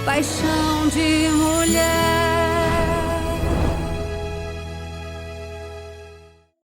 paixão de mulher.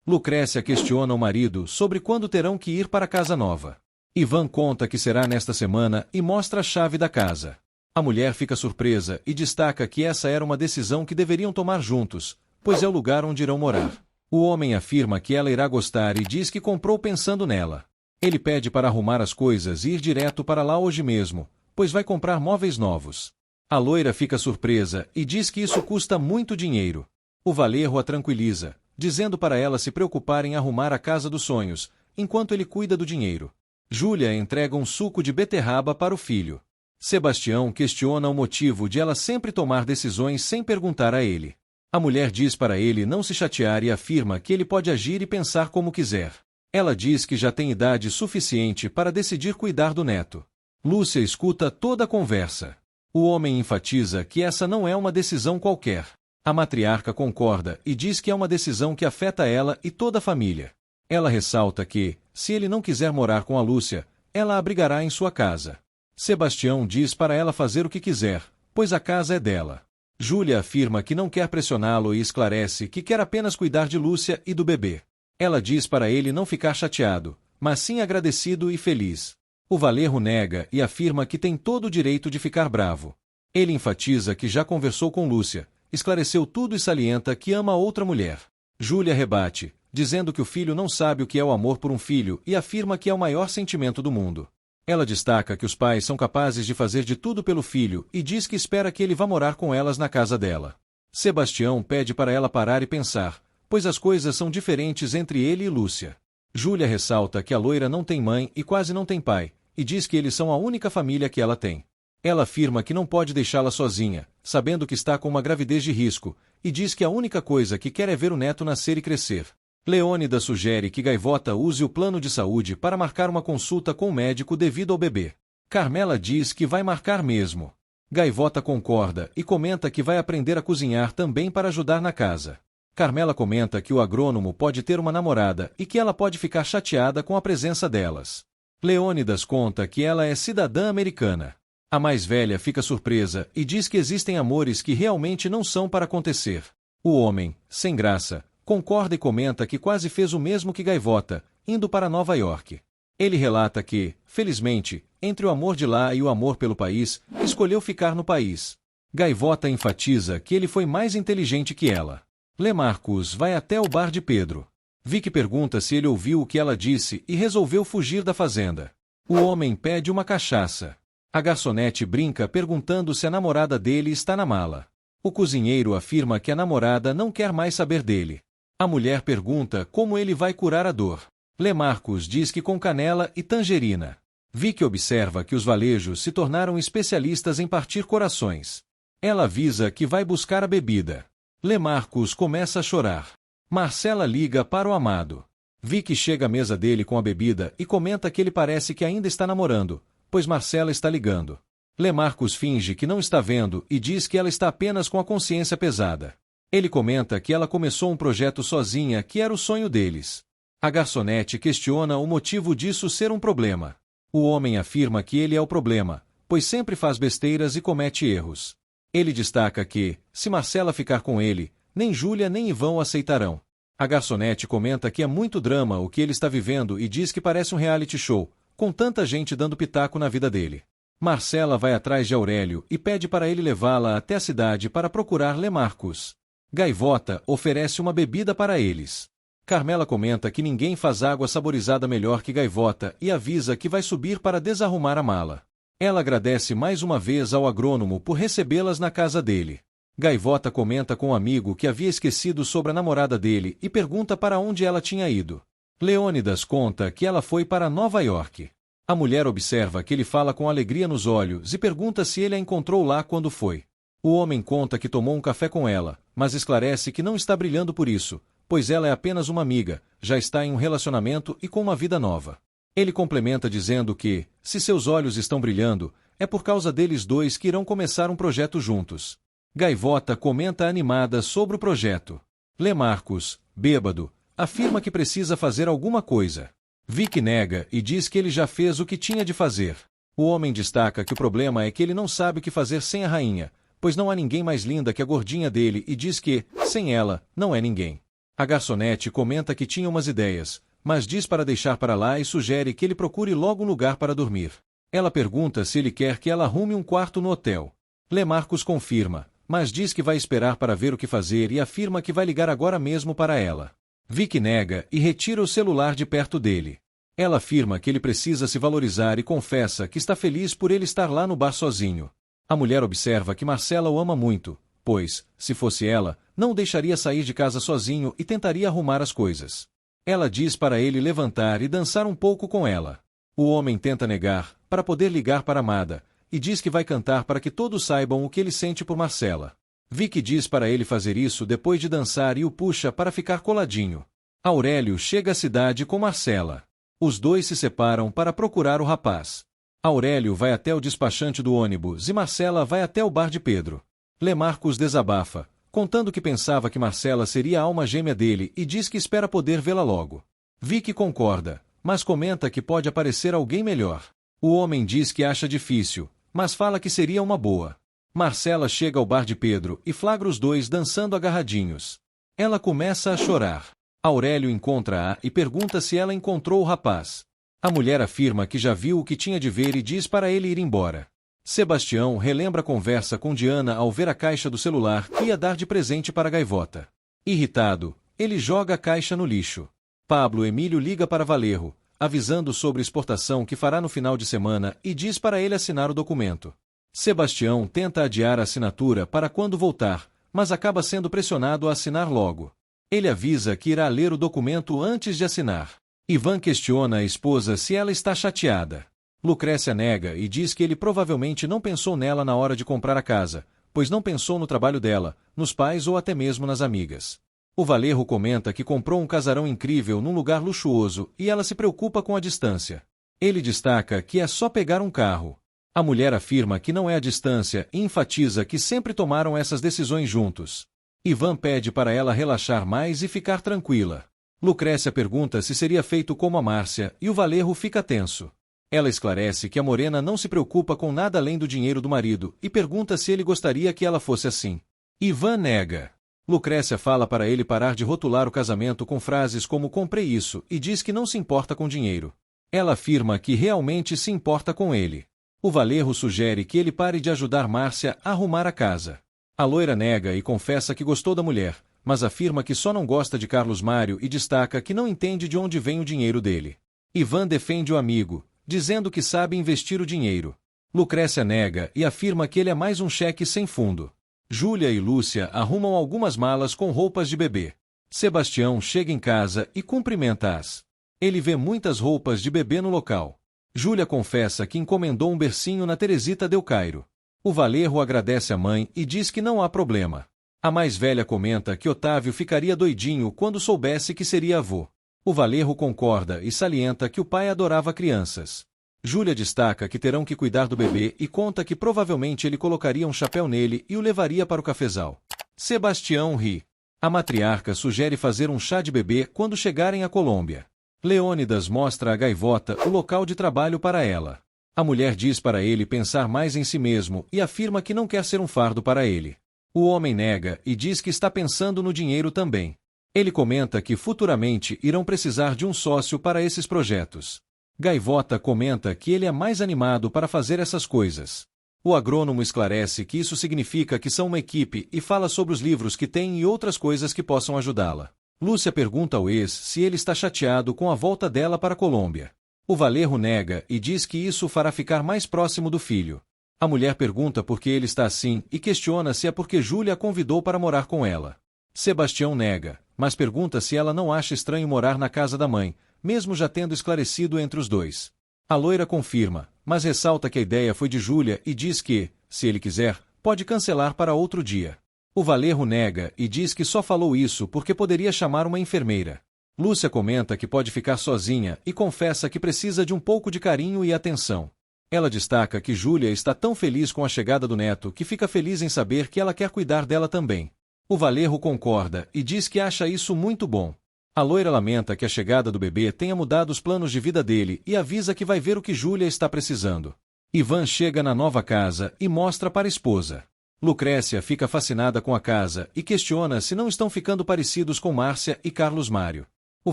Lucrécia questiona o marido sobre quando terão que ir para a casa nova. Ivan conta que será nesta semana e mostra a chave da casa. A mulher fica surpresa e destaca que essa era uma decisão que deveriam tomar juntos, pois é o lugar onde irão morar. O homem afirma que ela irá gostar e diz que comprou pensando nela. Ele pede para arrumar as coisas e ir direto para lá hoje mesmo, pois vai comprar móveis novos. A loira fica surpresa e diz que isso custa muito dinheiro. O Valerro a tranquiliza, dizendo para ela se preocupar em arrumar a casa dos sonhos, enquanto ele cuida do dinheiro. Júlia entrega um suco de beterraba para o filho. Sebastião questiona o motivo de ela sempre tomar decisões sem perguntar a ele. A mulher diz para ele não se chatear e afirma que ele pode agir e pensar como quiser. Ela diz que já tem idade suficiente para decidir cuidar do neto. Lúcia escuta toda a conversa. O homem enfatiza que essa não é uma decisão qualquer. A matriarca concorda e diz que é uma decisão que afeta ela e toda a família. Ela ressalta que, se ele não quiser morar com a Lúcia, ela a abrigará em sua casa. Sebastião diz para ela fazer o que quiser, pois a casa é dela. Júlia afirma que não quer pressioná-lo e esclarece que quer apenas cuidar de Lúcia e do bebê. Ela diz para ele não ficar chateado, mas sim agradecido e feliz. O Valerro nega e afirma que tem todo o direito de ficar bravo. Ele enfatiza que já conversou com Lúcia, esclareceu tudo e salienta que ama outra mulher. Júlia rebate, dizendo que o filho não sabe o que é o amor por um filho e afirma que é o maior sentimento do mundo. Ela destaca que os pais são capazes de fazer de tudo pelo filho e diz que espera que ele vá morar com elas na casa dela. Sebastião pede para ela parar e pensar, pois as coisas são diferentes entre ele e Lúcia. Júlia ressalta que a loira não tem mãe e quase não tem pai, e diz que eles são a única família que ela tem. Ela afirma que não pode deixá-la sozinha, sabendo que está com uma gravidez de risco, e diz que a única coisa que quer é ver o neto nascer e crescer. Leônidas sugere que Gaivota use o plano de saúde para marcar uma consulta com o médico devido ao bebê. Carmela diz que vai marcar mesmo. Gaivota concorda e comenta que vai aprender a cozinhar também para ajudar na casa. Carmela comenta que o agrônomo pode ter uma namorada e que ela pode ficar chateada com a presença delas. Leônidas conta que ela é cidadã americana. A mais velha fica surpresa e diz que existem amores que realmente não são para acontecer. O homem, sem graça, concorda e comenta que quase fez o mesmo que Gaivota, indo para Nova York. Ele relata que, felizmente, entre o amor de lá e o amor pelo país, escolheu ficar no país. Gaivota enfatiza que ele foi mais inteligente que ela. Lemarcus vai até o bar de Pedro. Vicky pergunta se ele ouviu o que ela disse e resolveu fugir da fazenda. O homem pede uma cachaça. A garçonete brinca perguntando se a namorada dele está na mala. O cozinheiro afirma que a namorada não quer mais saber dele. A mulher pergunta como ele vai curar a dor. Lemarcus diz que com canela e tangerina. Vicky observa que os valejos se tornaram especialistas em partir corações. Ela avisa que vai buscar a bebida. Lemarcus começa a chorar. Marcela liga para o amado. Vicky chega à mesa dele com a bebida e comenta que ele parece que ainda está namorando, pois Marcela está ligando. Lemarcus finge que não está vendo e diz que ela está apenas com a consciência pesada. Ele comenta que ela começou um projeto sozinha que era o sonho deles. A garçonete questiona o motivo disso ser um problema. O homem afirma que ele é o problema, pois sempre faz besteiras e comete erros. Ele destaca que, se Marcela ficar com ele, nem Júlia nem Ivan o aceitarão. A garçonete comenta que é muito drama o que ele está vivendo e diz que parece um reality show, com tanta gente dando pitaco na vida dele. Marcela vai atrás de Aurélio e pede para ele levá-la até a cidade para procurar Lemarcus. Gaivota oferece uma bebida para eles. Carmela comenta que ninguém faz água saborizada melhor que Gaivota e avisa que vai subir para desarrumar a mala. Ela agradece mais uma vez ao agrônomo por recebê-las na casa dele. Gaivota comenta com um amigo que havia esquecido sobre a namorada dele e pergunta para onde ela tinha ido. Leônidas conta que ela foi para Nova York. A mulher observa que ele fala com alegria nos olhos e pergunta se ele a encontrou lá quando foi. O homem conta que tomou um café com ela, mas esclarece que não está brilhando por isso, pois ela é apenas uma amiga, já está em um relacionamento e com uma vida nova. Ele complementa dizendo que, se seus olhos estão brilhando, é por causa deles dois que irão começar um projeto juntos. Gaivota comenta animada sobre o projeto. Lemarcus, bêbado, afirma que precisa fazer alguma coisa. Vicky nega e diz que ele já fez o que tinha de fazer. O homem destaca que o problema é que ele não sabe o que fazer sem a rainha, pois não há ninguém mais linda que a gordinha dele e diz que, sem ela, não é ninguém. A garçonete comenta que tinha umas ideias, mas diz para deixar para lá e sugere que ele procure logo um lugar para dormir. Ela pergunta se ele quer que ela arrume um quarto no hotel. Lemarcus confirma, mas diz que vai esperar para ver o que fazer e afirma que vai ligar agora mesmo para ela. Vic nega e retira o celular de perto dele. Ela afirma que ele precisa se valorizar e confessa que está feliz por ele estar lá no bar sozinho. A mulher observa que Marcela o ama muito, pois, se fosse ela, não o deixaria sair de casa sozinho e tentaria arrumar as coisas. Ela diz para ele levantar e dançar um pouco com ela. O homem tenta negar, para poder ligar para Amada, e diz que vai cantar para que todos saibam o que ele sente por Marcela. Vic diz para ele fazer isso depois de dançar e o puxa para ficar coladinho. Aurélio chega à cidade com Marcela. Os dois se separam para procurar o rapaz. Aurélio vai até o despachante do ônibus e Marcela vai até o bar de Pedro. Lemarcus desabafa, contando que pensava que Marcela seria a alma gêmea dele e diz que espera poder vê-la logo. Vic concorda, mas comenta que pode aparecer alguém melhor. O homem diz que acha difícil, mas fala que seria uma boa. Marcela chega ao bar de Pedro e flagra os dois dançando agarradinhos. Ela começa a chorar. Aurélio encontra-a e pergunta se ela encontrou o rapaz. A mulher afirma que já viu o que tinha de ver e diz para ele ir embora. Sebastião relembra a conversa com Diana ao ver a caixa do celular que ia dar de presente para a gaivota. Irritado, ele joga a caixa no lixo. Pablo Emílio liga para Valerro, avisando sobre exportação que fará no final de semana e diz para ele assinar o documento. Sebastião tenta adiar a assinatura para quando voltar, mas acaba sendo pressionado a assinar logo. Ele avisa que irá ler o documento antes de assinar. Ivan questiona a esposa se ela está chateada. Lucrécia nega e diz que ele provavelmente não pensou nela na hora de comprar a casa, pois não pensou no trabalho dela, nos pais ou até mesmo nas amigas. O Valerro comenta que comprou um casarão incrível num lugar luxuoso e ela se preocupa com a distância. Ele destaca que é só pegar um carro. A mulher afirma que não é a distância e enfatiza que sempre tomaram essas decisões juntos. Ivan pede para ela relaxar mais e ficar tranquila. Lucrécia pergunta se seria feito como a Márcia e o Valerro fica tenso. Ela esclarece que a morena não se preocupa com nada além do dinheiro do marido e pergunta se ele gostaria que ela fosse assim. Ivan nega. Lucrécia fala para ele parar de rotular o casamento com frases como comprei isso e diz que não se importa com dinheiro. Ela afirma que realmente se importa com ele. O Valerro sugere que ele pare de ajudar Márcia a arrumar a casa. A loira nega e confessa que gostou da mulher, mas afirma que só não gosta de Carlos Mário e destaca que não entende de onde vem o dinheiro dele. Ivan defende o amigo, dizendo que sabe investir o dinheiro. Lucrécia nega e afirma que ele é mais um cheque sem fundo. Júlia e Lúcia arrumam algumas malas com roupas de bebê. Sebastião chega em casa e cumprimenta-as. Ele vê muitas roupas de bebê no local. Júlia confessa que encomendou um bercinho na Teresita del Cairo. O Valerro agradece a mãe e diz que não há problema. A mais velha comenta que Otávio ficaria doidinho quando soubesse que seria avô. O Valerro concorda e salienta que o pai adorava crianças. Júlia destaca que terão que cuidar do bebê e conta que provavelmente ele colocaria um chapéu nele e o levaria para o cafezal. Sebastião ri. A matriarca sugere fazer um chá de bebê quando chegarem à Colômbia. Leônidas mostra à gaivota o local de trabalho para ela. A mulher diz para ele pensar mais em si mesmo e afirma que não quer ser um fardo para ele. O homem nega e diz que está pensando no dinheiro também. Ele comenta que futuramente irão precisar de um sócio para esses projetos. Gaivota comenta que ele é mais animado para fazer essas coisas. O agrônomo esclarece que isso significa que são uma equipe e fala sobre os livros que tem e outras coisas que possam ajudá-la. Lúcia pergunta ao ex se ele está chateado com a volta dela para a Colômbia. O Valerro nega e diz que isso o fará ficar mais próximo do filho. A mulher pergunta por que ele está assim e questiona se é porque Júlia a convidou para morar com ela. Sebastião nega, mas pergunta se ela não acha estranho morar na casa da mãe, mesmo já tendo esclarecido entre os dois. A loira confirma, mas ressalta que a ideia foi de Júlia e diz que, se ele quiser, pode cancelar para outro dia. O Valerro nega e diz que só falou isso porque poderia chamar uma enfermeira. Lúcia comenta que pode ficar sozinha e confessa que precisa de um pouco de carinho e atenção. Ela destaca que Júlia está tão feliz com a chegada do neto que fica feliz em saber que ela quer cuidar dela também. O Valerro concorda e diz que acha isso muito bom. A loira lamenta que a chegada do bebê tenha mudado os planos de vida dele e avisa que vai ver o que Júlia está precisando. Ivan chega na nova casa e mostra para a esposa. Lucrécia fica fascinada com a casa e questiona se não estão ficando parecidos com Márcia e Carlos Mário. O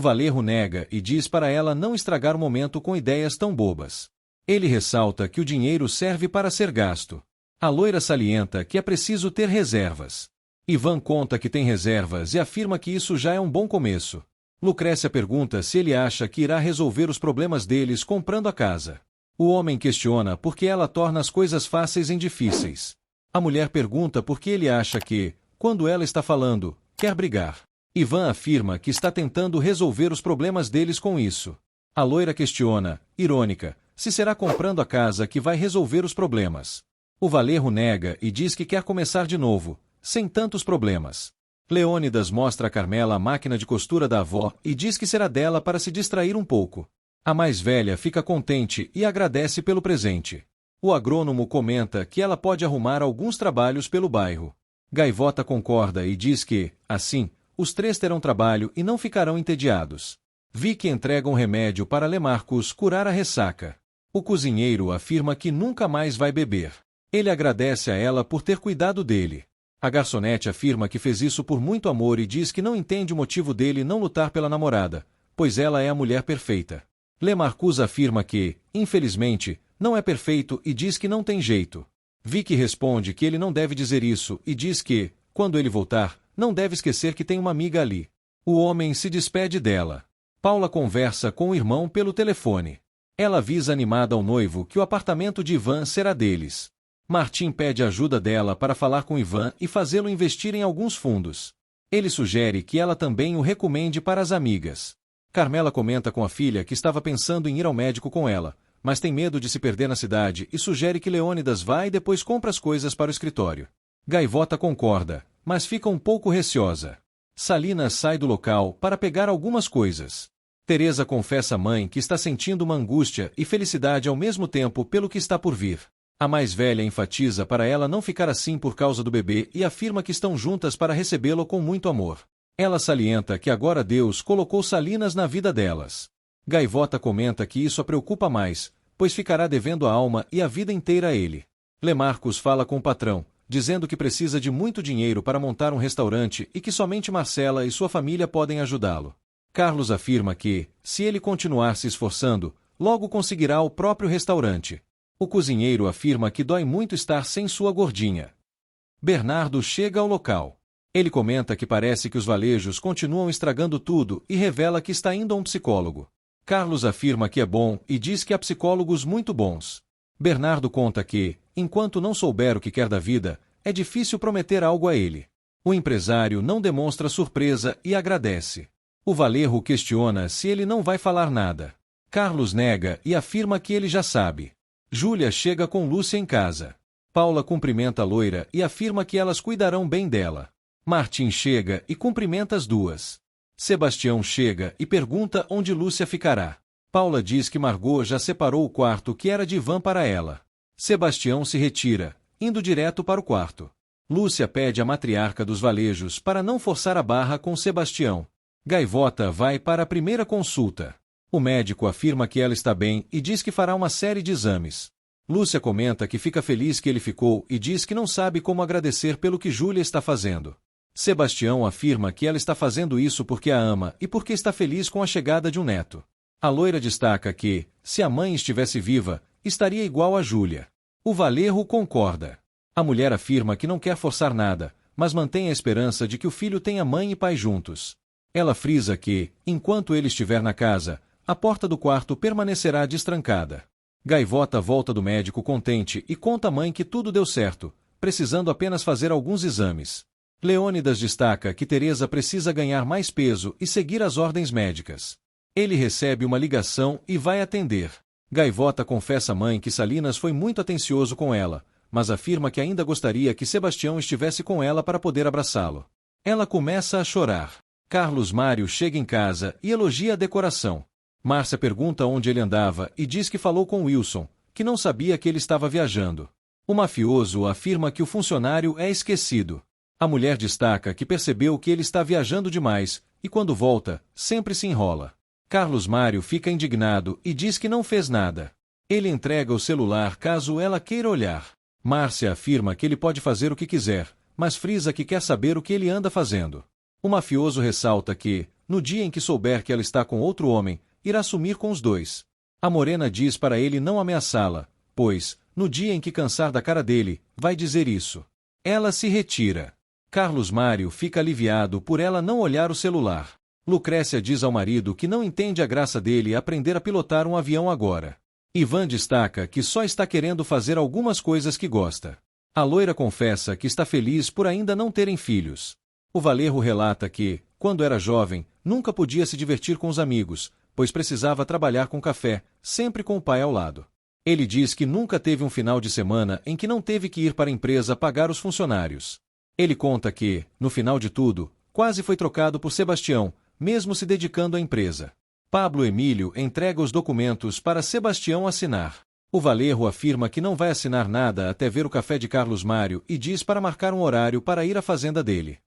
Valerro nega e diz para ela não estragar o momento com ideias tão bobas. Ele ressalta que o dinheiro serve para ser gasto. A loira salienta que é preciso ter reservas. Ivan conta que tem reservas e afirma que isso já é um bom começo. Lucrécia pergunta se ele acha que irá resolver os problemas deles comprando a casa. O homem questiona por que ela torna as coisas fáceis em difíceis. A mulher pergunta por que ele acha que, quando ela está falando, quer brigar. Ivan afirma que está tentando resolver os problemas deles com isso. A loira questiona, irônica, se será comprando a casa que vai resolver os problemas. O Valerro nega e diz que quer começar de novo, sem tantos problemas. Leônidas mostra a Carmela a máquina de costura da avó e diz que será dela para se distrair um pouco. A mais velha fica contente e agradece pelo presente. O agrônomo comenta que ela pode arrumar alguns trabalhos pelo bairro. Gaivota concorda e diz que, assim, os três terão trabalho e não ficarão entediados. Vicky entrega um remédio para Lemarcus curar a ressaca. O cozinheiro afirma que nunca mais vai beber. Ele agradece a ela por ter cuidado dele. A garçonete afirma que fez isso por muito amor e diz que não entende o motivo dele não lutar pela namorada, pois ela é a mulher perfeita. Lemarcus afirma que, infelizmente, não é perfeito e diz que não tem jeito. Vicky responde que ele não deve dizer isso e diz que, quando ele voltar, não deve esquecer que tem uma amiga ali. O homem se despede dela. Paula conversa com o irmão pelo telefone. Ela avisa animada ao noivo que o apartamento de Ivan será deles. Martim pede ajuda dela para falar com Ivan e fazê-lo investir em alguns fundos. Ele sugere que ela também o recomende para as amigas. Carmela comenta com a filha que estava pensando em ir ao médico com ela, mas tem medo de se perder na cidade e sugere que Leônidas vá e depois compre as coisas para o escritório. Gaivota concorda, mas fica um pouco receosa. Salinas sai do local para pegar algumas coisas. Teresa confessa à mãe que está sentindo uma angústia e felicidade ao mesmo tempo pelo que está por vir. A mais velha enfatiza para ela não ficar assim por causa do bebê e afirma que estão juntas para recebê-lo com muito amor. Ela salienta que agora Deus colocou Salinas na vida delas. Gaivota comenta que isso a preocupa mais, pois ficará devendo a alma e a vida inteira a ele. Lemarcus fala com o patrão, dizendo que precisa de muito dinheiro para montar um restaurante e que somente Marcela e sua família podem ajudá-lo. Carlos afirma que, se ele continuar se esforçando, logo conseguirá o próprio restaurante. O cozinheiro afirma que dói muito estar sem sua gordinha. Bernardo chega ao local. Ele comenta que parece que os valejos continuam estragando tudo e revela que está indo a um psicólogo. Carlos afirma que é bom e diz que há psicólogos muito bons. Bernardo conta que, enquanto não souber o que quer da vida, é difícil prometer algo a ele. O empresário não demonstra surpresa e agradece. O Valerro questiona se ele não vai falar nada. Carlos nega e afirma que ele já sabe. Júlia chega com Lúcia em casa. Paula cumprimenta a loira e afirma que elas cuidarão bem dela. Martim chega e cumprimenta as duas. Sebastião chega e pergunta onde Lúcia ficará. Paula diz que Margot já separou o quarto que era de Ivan para ela. Sebastião se retira, indo direto para o quarto. Lúcia pede à matriarca dos valejos para não forçar a barra com Sebastião. Gaivota vai para a primeira consulta. O médico afirma que ela está bem e diz que fará uma série de exames. Lúcia comenta que fica feliz que ele ficou e diz que não sabe como agradecer pelo que Júlia está fazendo. Sebastião afirma que ela está fazendo isso porque a ama e porque está feliz com a chegada de um neto. A loira destaca que, se a mãe estivesse viva, estaria igual a Júlia. O Valerro concorda. A mulher afirma que não quer forçar nada, mas mantém a esperança de que o filho tenha mãe e pai juntos. Ela frisa que, enquanto ele estiver na casa, a porta do quarto permanecerá destrancada. Gaivota volta do médico contente e conta à mãe que tudo deu certo, precisando apenas fazer alguns exames. Leônidas destaca que Teresa precisa ganhar mais peso e seguir as ordens médicas. Ele recebe uma ligação e vai atender. Gaivota confessa à mãe que Salinas foi muito atencioso com ela, mas afirma que ainda gostaria que Sebastião estivesse com ela para poder abraçá-lo. Ela começa a chorar. Carlos Mário chega em casa e elogia a decoração. Márcia pergunta onde ele andava e diz que falou com Wilson, que não sabia que ele estava viajando. O mafioso afirma que o funcionário é esquecido. A mulher destaca que percebeu que ele está viajando demais e, quando volta, sempre se enrola. Carlos Mário fica indignado e diz que não fez nada. Ele entrega o celular caso ela queira olhar. Márcia afirma que ele pode fazer o que quiser, mas frisa que quer saber o que ele anda fazendo. O mafioso ressalta que, no dia em que souber que ela está com outro homem, irá sumir com os dois. A morena diz para ele não ameaçá-la, pois, no dia em que cansar da cara dele, vai dizer isso. Ela se retira. Carlos Mário fica aliviado por ela não olhar o celular. Lucrécia diz ao marido que não entende a graça dele aprender a pilotar um avião agora. Ivan destaca que só está querendo fazer algumas coisas que gosta. A loira confessa que está feliz por ainda não terem filhos. O Valerro relata que, quando era jovem, nunca podia se divertir com os amigos, pois precisava trabalhar com café, sempre com o pai ao lado. Ele diz que nunca teve um final de semana em que não teve que ir para a empresa pagar os funcionários. Ele conta que, no final de tudo, quase foi trocado por Sebastião, mesmo se dedicando à empresa. Pablo Emílio entrega os documentos para Sebastião assinar. O Valerro afirma que não vai assinar nada até ver o café de Carlos Mário e diz para marcar um horário para ir à fazenda dele.